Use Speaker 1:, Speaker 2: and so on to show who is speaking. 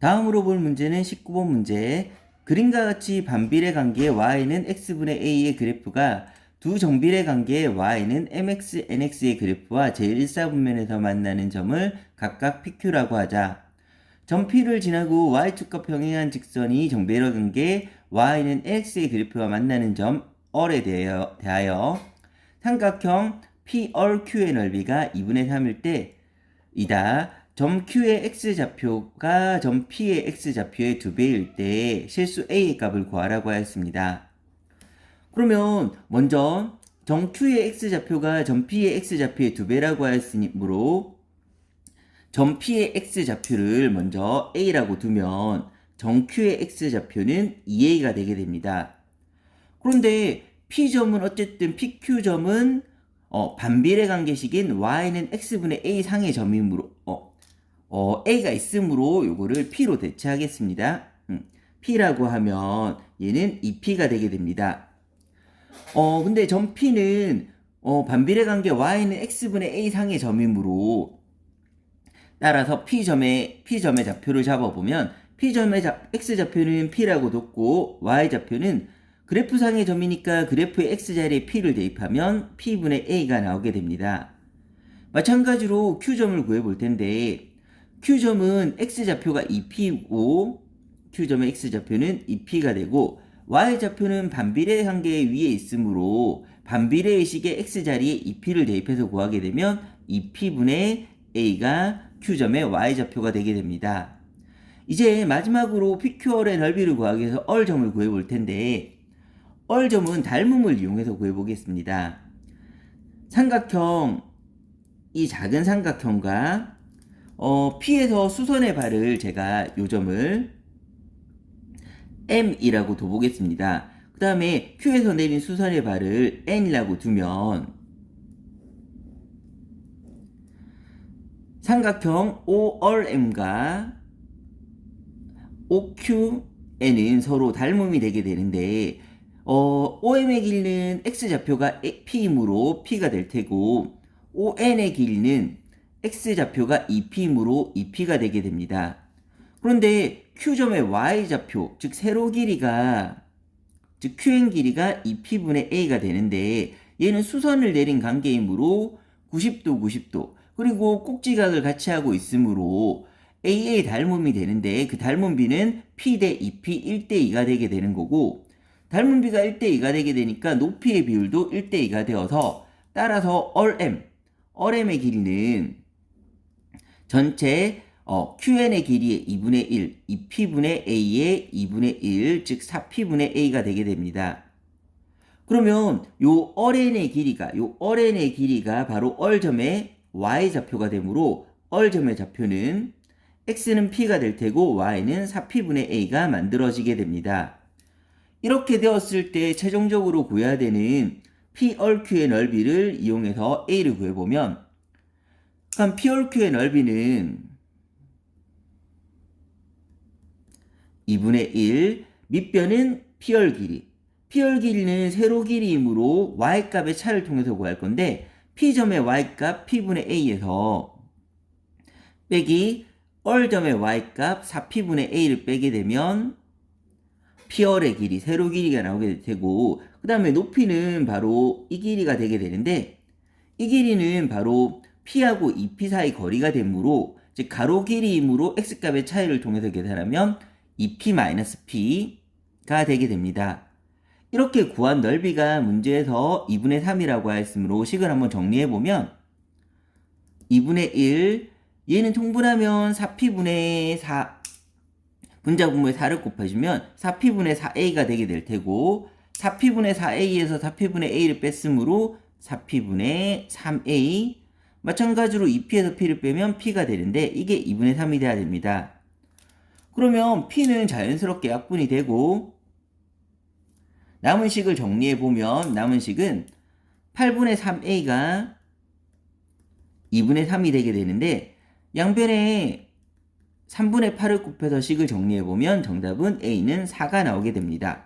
Speaker 1: 다음으로 볼 문제는 19번 문제. 그림과 같이 반비례 관계의 y는 x분의 a의 그래프가 두 정비례 관계의 y는 mx, nx의 그래프와 제1사분면에서 만나는 점을 각각 PQ라고 하자. 점 P를 지나고 y축과 평행한 직선이 정비례 관계 y는 nx의 그래프와 만나는 점 얼에 대하여 삼각형 PRQ의 넓이가 2분의 3일 때 이다. 점 Q의 x좌표가 점 P의 x좌표의 2배일 때 실수 A의 값을 구하라고 하였습니다. 그러면 먼저 점 Q의 x좌표가 점 P의 x좌표의 2배라고 하였으므로 점 P의 x좌표를 먼저 A라고 두면 점 Q의 x좌표는 2A가 되게 됩니다. 그런데 P점은 어쨌든 PQ점은 반비례 관계식인 y는 x분의 a 상의 점이므로 a가 있으므로 요거를 p로 대체하겠습니다. p라고 하면 얘는 2p가 되게 됩니다. 근데 점 p는 반비례 관계 y는 x분의 a 상의 점이므로 따라서 p점의 좌표를 잡아보면 p점의 x좌표는 p라고 뒀고 y좌표는 그래프상의 점이니까 그래프의 x자리에 p를 대입하면 p분의 a가 나오게 됩니다. 마찬가지로 q점을 구해볼 텐데 q점은 x좌표가 2p고 q점의 x좌표는 2p가 되고 y좌표는 반비례 관계 위에 있으므로 반비례의 식의 x자리에 2p를 대입해서 구하게 되면 2p분의 a가 q점의 y좌표가 되게 됩니다. 이제 마지막으로 PQR의 넓이를 구하기 위해서 얼점을 구해볼 텐데 얼점은 닮음을 이용해서 구해보겠습니다. 삼각형, 이 작은 삼각형과 P에서 수선의 발을 제가 요 점을 M이라고 둬보겠습니다. 그 다음에 Q에서 내린 수선의 발을 N이라고 두면 삼각형 ORM과 OQN은 서로 닮음이 되게 되는데 OM의 길이는 x좌표가 p이므로 p가 될 테고 ON의 길이는 x좌표가 2p이므로 2p가 되게 됩니다. 그런데 Q점의 y좌표, 즉 세로 길이가 즉 QN 길이가 2p분의 a가 되는데 얘는 수선을 내린 관계이므로 90도, 90도 그리고 꼭지각을 같이 하고 있으므로 AA 닮음이 되는데 그 닮음비는 P 대 2P 1대2가 되게 되는 거고 닮음비가 1대2가 되게 되니까 높이의 비율도 1대2가 되어서 따라서 얼M의 길이는 전체 QN의 길이의 2분의 1, 2P분의 A의 2분의 1, 즉 4P분의 A가 되게 됩니다. 그러면 요 얼N의 길이가 바로 얼점의 Y좌표가 되므로 얼점의 좌표는 X는 P가 될 테고 Y는 4P분의 A가 만들어지게 됩니다. 이렇게 되었을 때 최종적으로 구해야 되는 PRQ의 넓이를 이용해서 A를 구해보면 그럼 PRQ의 넓이는 2분의 1 밑변은 PR 길이는 세로 길이이므로 Y값의 차를 통해서 구할 건데 P점의 Y값 P분의 A에서 빼기 얼점의 Y값 4P분의 A를 빼게 되면 P열의 길이, 세로 길이가 나오게 될 테고 그 다음에 높이는 바로 이 길이가 되게 되는데 이 길이는 바로 P하고 2P 사이 거리가 되므로 즉 가로 길이이므로 X값의 차이를 통해서 계산하면 2P-P가 되게 됩니다. 이렇게 구한 넓이가 문제에서 2분의 3이라고 하였으므로 식을 한번 정리해보면 2분의 1 얘는 통분하면 4P분의 4 분자분모의 4를 곱해주면 4P분의 4A가 되게 될 테고 4P분의 4A에서 4P분의 A를 뺐으므로 4P분의 3A 마찬가지로 2P에서 P를 빼면 P가 되는데 이게 2분의 3이 돼야 됩니다. 그러면 P는 자연스럽게 약분이 되고 남은 식을 정리해보면 남은 식은 8분의 3A가 2분의 3이 되게 되는데 양변에 3분의 8을 곱해서 식을 정리해보면 정답은 A는 4가 나오게 됩니다.